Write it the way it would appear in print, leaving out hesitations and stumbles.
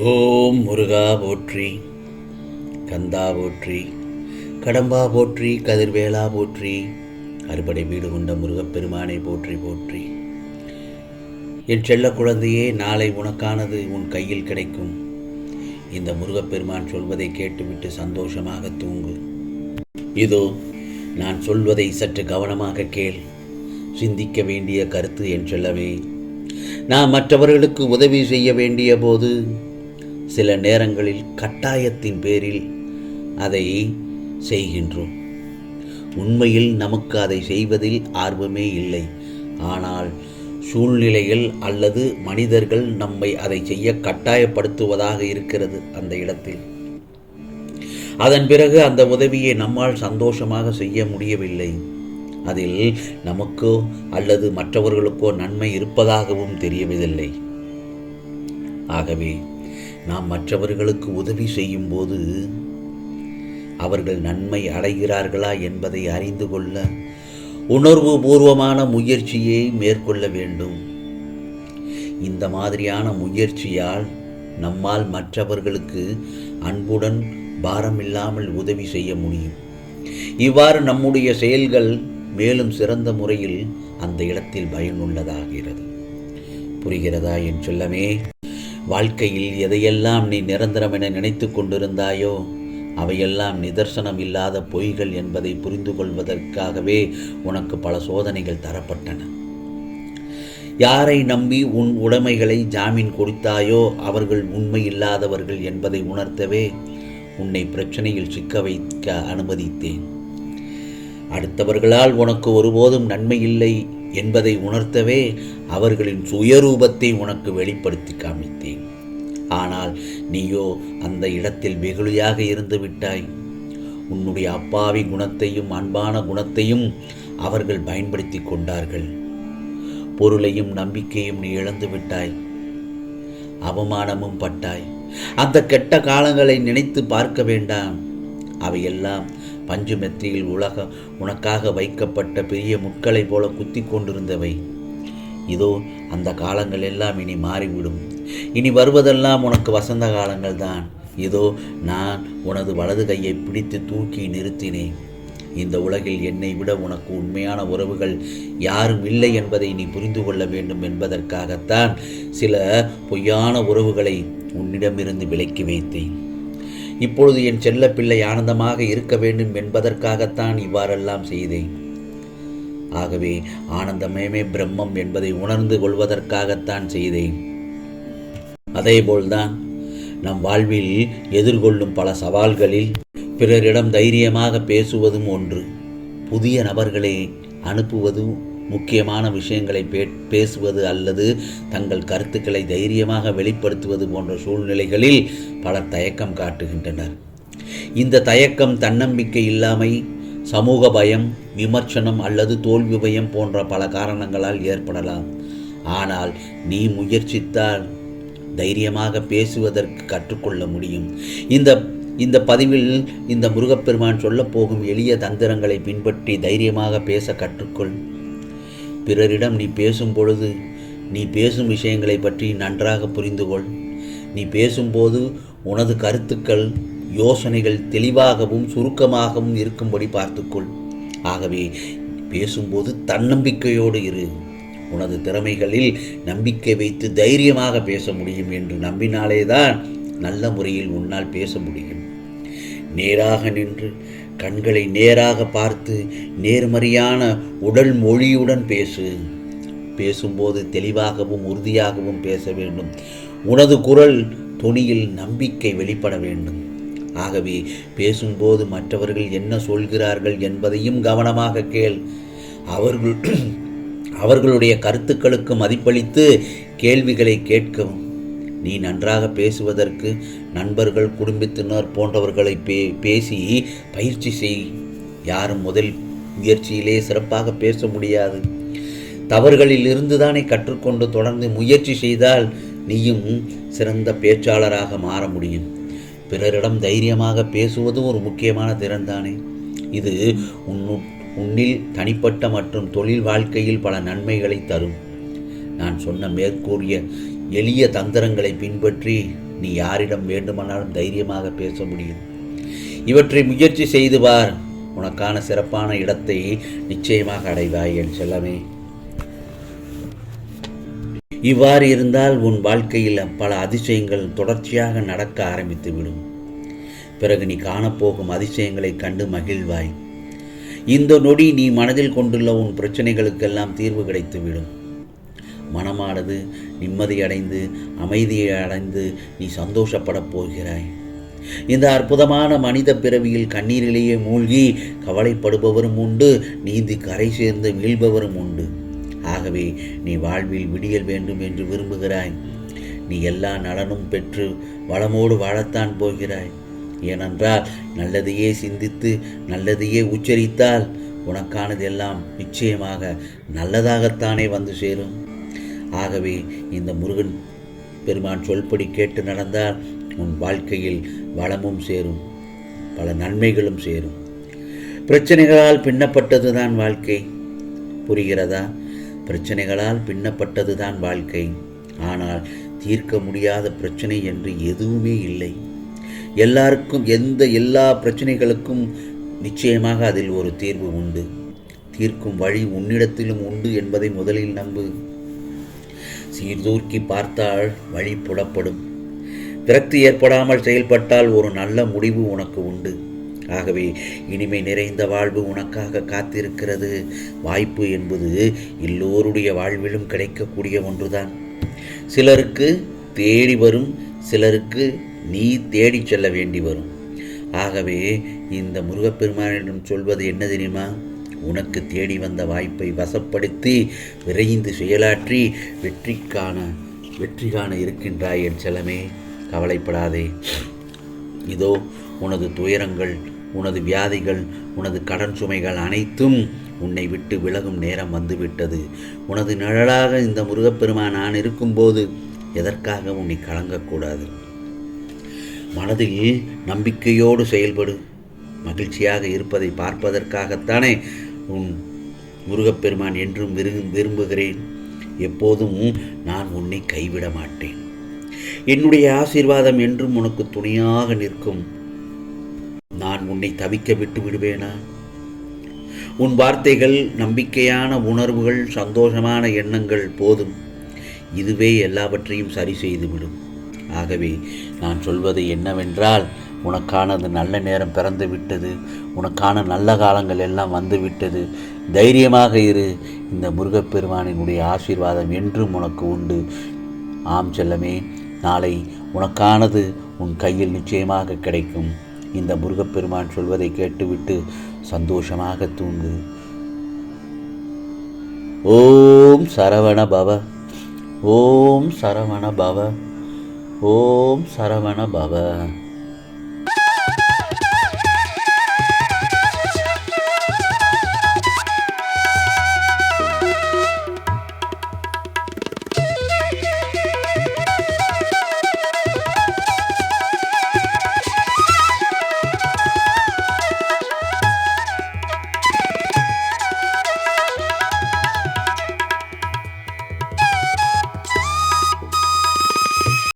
ஓம் முருகா போற்றி, கந்தா போற்றி, கடம்பா போற்றி, கதிர்வேலா போற்றி, அறுபடை வீடு கொண்ட முருகப்பெருமானை போற்றி போற்றி. என் செல்ல குழந்தையே, நாளை உனக்கானது உன் கையில் கிடைக்கும். இந்த முருகப்பெருமான் சொல்வதை கேட்டுவிட்டு சந்தோஷமாக தூங்கு. இதோ நான் சொல்வதை சற்று கவனமாக கேள். சிந்திக்க வேண்டிய கருத்து என் செல்லவே. நான் மற்றவர்களுக்கு உதவி செய்ய வேண்டிய போது சில நேரங்களில் கட்டாயத்தின் பேரில் அதை செய்கின்றோம். உண்மையில் நமக்கு அதை செய்வதில் ஆர்வமே இல்லை. ஆனால் சூழ்நிலைகள் அல்லது மனிதர்கள் நம்மை அதை செய்ய கட்டாயப்படுத்துவதாக இருக்கிறது. அந்த இடத்தில் அதன் பிறகு அந்த உதவியை நம்மால் சந்தோஷமாக செய்ய முடியவில்லை. அதில் நமக்கோ அல்லது மற்றவர்களுக்கோ நன்மை இருப்பதாகவும் தெரியவில்லை. ஆகவே நாம் மற்றவர்களுக்கு உதவி செய்யும் போது அவர்கள் நன்மை அடைகிறார்களா என்பதை அறிந்து கொள்ள உணர்வு பூர்வமான முயற்சியை மேற்கொள்ள வேண்டும். இந்த மாதிரியான முயற்சியால் நம்மால் மற்றவர்களுக்கு அன்புடன் பாரமில்லாமல் உதவி செய்ய முடியும். இவ்வாறு நம்முடைய செயல்கள் மேலும் சிறந்த முறையில் அந்த இடத்தில் பயனுள்ளதாகிறது. புரிகிறதா என் செல்லமே? வாழ்க்கையில் எதையெல்லாம் நீ நிரந்தரம் என நினைத்து கொண்டிருந்தாயோ அவையெல்லாம் நிதர்சனம் இல்லாத பொய்கள் என்பதை புரிந்து கொள்வதற்காகவே உனக்கு பல சோதனைகள் தரப்பட்டன. யாரை நம்பி உன் உடைமைகளை ஜாமீன் கொடுத்தாயோ அவர்கள் உண்மை இல்லாதவர்கள் என்பதை உணர்த்தவே உன்னை பிரச்சனையில் சிக்க வைக்க அனுமதித்தேன். அடுத்தவர்களால் உனக்கு ஒருபோதும் நன்மை இல்லை என்பதை உணர்த்தவே அவர்களின் சுயரூபத்தை உனக்கு வெளிப்படுத்தி காமித்தேன். ஆனால் நீயோ அந்த இடத்தில் வெகுளியாக இருந்து விட்டாய். உன்னுடைய அப்பாவி குணத்தையும் அன்பான குணத்தையும் அவர்கள் பயன்படுத்தி கொண்டார்கள். பொருளையும் நம்பிக்கையும் நீ இழந்து விட்டாய். அவமானமும் பட்டாய். அந்த கெட்ட காலங்களை நினைத்து பார்க்க வேண்டாம். அவையெல்லாம் பஞ்சு மெத்தியில் உனக்காக வைக்கப்பட்ட பெரிய முட்களை போல குத்தி கொண்டிருந்தவை. இதோ அந்த காலங்கள் எல்லாம் இனி மாறிவிடும். இனி வருவதெல்லாம் உனக்கு வசந்த காலங்கள் தான். இதோ நான் உனது வலது கையை பிடித்து தூக்கி நிறுத்தினேன். இந்த உலகில் என்னை விட உனக்கு உண்மையான உறவுகள் யாரும் இல்லை என்பதை நீ புரிந்து கொள்ள வேண்டும் என்பதற்காகத்தான் சில பொய்யான உறவுகளை உன்னிடமிருந்து விலக்கி வைத்தேன். இப்பொழுது என் செல்ல பிள்ளை ஆனந்தமாக இருக்க வேண்டும் என்பதற்காகத்தான் இவ்வாறெல்லாம் செய்தேன். ஆகவே ஆனந்தமே பிரம்மம் என்பதை உணர்ந்து கொள்வதற்காகத்தான் செய்தேன். அதேபோல்தான் நம் வாழ்வில் எதிர்கொள்ளும் பல சவால்களில் பிறரிடம் தைரியமாக பேசுவதும் ஒன்று. புதிய நபர்களை அனுப்புவதும் முக்கியமான விஷயங்களை பேசுவது அல்லது தங்கள் கருத்துக்களை தைரியமாக வெளிப்படுத்துவது போன்ற சூழ்நிலைகளில் பலர் தயக்கம் காட்டுகின்றனர். இந்த தயக்கம் தன்னம்பிக்கை இல்லாமை, சமூக பயம், விமர்சனம் அல்லது தோல்வி பயம் போன்ற பல காரணங்களால் ஏற்படலாம். ஆனால் நீ முயற்சித்தால் தைரியமாக பேசுவதற்கு கற்றுக்கொள்ள முடியும். இந்த பதிவில் இந்த முருகப்பெருமான் சொல்லப்போகும் எளிய தந்திரங்களை பின்பற்றி தைரியமாக பேச கற்றுக்கொள். பிறரிடம் நீ பேசும் பொழுது நீ பேசும் விஷயங்களை பற்றி நன்றாக புரிந்துகொள். நீ பேசும்போது உனது கருத்துக்கள், யோசனைகள் தெளிவாகவும் சுருக்கமாகவும் இருக்கும்படி பார்த்துக்கொள். ஆகவே பேசும்போது தன்னம்பிக்கையோடு இரு. உனது திறமைகளில் நம்பிக்கை வைத்து தைரியமாக பேச முடியும் என்று நம்பினாலேதான் நல்ல முறையில் உன்னால் பேச முடியும். நேராக நின்று கண்களை நேராக பார்த்து நேர்மறையான உடல் மொழியுடன் பேசும்போது தெளிவாகவும் உறுதியாகவும் பேச வேண்டும். உனது குரல் தொனியில் நம்பிக்கை வெளிப்பட வேண்டும். ஆகவே பேசும்போது மற்றவர்கள் என்ன சொல்கிறார்கள் என்பதையும் கவனமாக கேள். அவர்களுடைய கருத்துக்களுக்கு மதிப்பளித்து கேள்விகளை கேட்கவும். நீ நன்றாக பேசுவதற்கு நண்பர்கள், குடும்பத்தினர் போன்றவர்களை பேசி பயிற்சி செய். யாரும் முதல் முயற்சியிலே சிறப்பாக பேச முடியாது. தவறுகளில் இருந்துதானே கற்றுக்கொண்டு தொடர்ந்து முயற்சி செய்தால் நீயும் சிறந்த பேச்சாளராக மாற முடியும். பிறரிடம் தைரியமாக பேசுவது ஒரு முக்கியமான திறன்தானே. இது உன்னில் தனிப்பட்ட மற்றும் தொழில் வாழ்க்கையில் பல நன்மைகளை தரும். நான் சொன்ன மேற்கூறிய எளிய தந்திரங்களை பின்பற்றி நீ யாரிடம் வேண்டுமானாலும் தைரியமாக பேச முடியும். இவற்றை முயற்சி செய்து பார். உனக்கான சிறப்பான இடத்தை நிச்சயமாக அடைவாய் என் செல்லமே. இவ்வாறு இருந்தால் உன் வாழ்க்கையில் பல அதிசயங்கள் தொடர்ச்சியாக நடக்க ஆரம்பித்துவிடும். பிறகு நீ காணப்போகும் அதிசயங்களை கண்டு மகிழ்வாய். இந்த நொடி நீ மனதில் கொண்டுள்ள உன் பிரச்சனைகளுக்கெல்லாம் தீர்வு கிடைத்துவிடும். மனமானது நிம்மதியடைந்து அமைதியை அடைந்து நீ சந்தோஷப்படப் போகிறாய். இந்த அற்புதமான மனித பிறவியில் கண்ணீரிலேயே மூழ்கி கவலைப்படுபவரும் உண்டு, நீந்தி கரை சேர்ந்து வீழ்பவரும் உண்டு. ஆகவே நீ வாழ்வில் விடியல் வேண்டும் என்று விரும்புகிறாய். நீ எல்லா நலனும் பெற்று வளமோடு வாழத்தான் போகிறாய். ஏனென்றால் நல்லதையே சிந்தித்து நல்லதையே உச்சரித்தால் உனக்கானது எல்லாம் நிச்சயமாக நல்லதாகத்தானே வந்து சேரும். ஆகவே இந்த முருகன் பெருமான் சொல்படி கேட்டு நடந்தால் உன் வாழ்க்கையில் வளமும் சேரும், பல நன்மைகளும் சேரும். பிரச்சனைகளால் பின்னப்பட்டது தான் வாழ்க்கை. புரிகிறதா? பிரச்சனைகளால் பின்னப்பட்டது தான் வாழ்க்கை. ஆனால் தீர்க்க முடியாத பிரச்சனை என்று எதுவுமே இல்லை. எல்லா பிரச்சனைகளுக்கும் நிச்சயமாக அதில் ஒரு தீர்வு உண்டு. தீர்க்கும் வழி உன்னிடத்திலும் உண்டு என்பதை முதலில் நம்பு. சீர்தூக்கி பார்த்தால் வழி புலப்படும். விரக்தி ஏற்படாமல் செயல்பட்டால் ஒரு நல்ல முடிவு உனக்கு உண்டு. ஆகவே இனிமை நிறைந்த வாழ்வு உனக்காக காத்திருக்கிறது. வாய்ப்பு என்பது எல்லோருடைய வாழ்விலும் கிடைக்கக்கூடிய ஒன்றுதான். சிலருக்கு தேடி வரும், சிலருக்கு நீ தேடி செல்ல வேண்டி வரும். ஆகவே இந்த முருகப்பெருமானிடம் சொல்வது என்ன தெரியுமா? உனக்கு தேடி வந்த வாய்ப்பை வசப்படுத்தி விரைந்து செயலாற்றி வெற்றி காண இருக்கின்றாய் என் செல்லமே. கவலைப்படாதே. இதோ உனது துயரங்கள், உனது வியாதிகள், உனது கடன் சுமைகள் அனைத்தும் உன்னை விட்டு விலகும் நேரம் வந்துவிட்டது. உனது நிழலாக இந்த முருகப்பெருமான் நான் இருக்கும்போது எதற்காக உன்னை கலங்கக்கூடாது. மனதில் நம்பிக்கையோடு செயல்படு. மகிழ்ச்சியாக இருப்பதை பார்ப்பதற்காகத்தானே உன் முருகப்பெருமான் என்றும் விரும்புகிறேன். எப்போதும் நான் உன்னை கைவிட மாட்டேன். என்னுடைய ஆசீர்வாதம் என்றும் உனக்கு துணையாக நிற்கும். நான் உன்னை தவிக்க விட்டு விடுவேனா? உன் வார்த்தைகள், நம்பிக்கையான உணர்வுகள், சந்தோஷமான எண்ணங்கள் போதும். இதுவே எல்லாவற்றையும் சரி செய்துவிடும். ஆகவே நான் சொல்வது என்னவென்றால், உனக்கானது நல்ல நேரம் பிறந்து விட்டது. உனக்கான நல்ல காலங்கள் எல்லாம் வந்துவிட்டது. தைரியமாக இரு. இந்த முருகப்பெருமானினுடைய ஆசீர்வாதம் என்றும் உனக்கு உண்டு. ஆம் செல்லமே, நாளை உனக்கானது உன் கையில் நிச்சயமாக கிடைக்கும். இந்த முருகப்பெருமான் சொல்வதை கேட்டுவிட்டு சந்தோஷமாக தூங்கு. ஓம் சரவண பவ, ஓம் சரவண பவ, ஓம் சரவண பவ.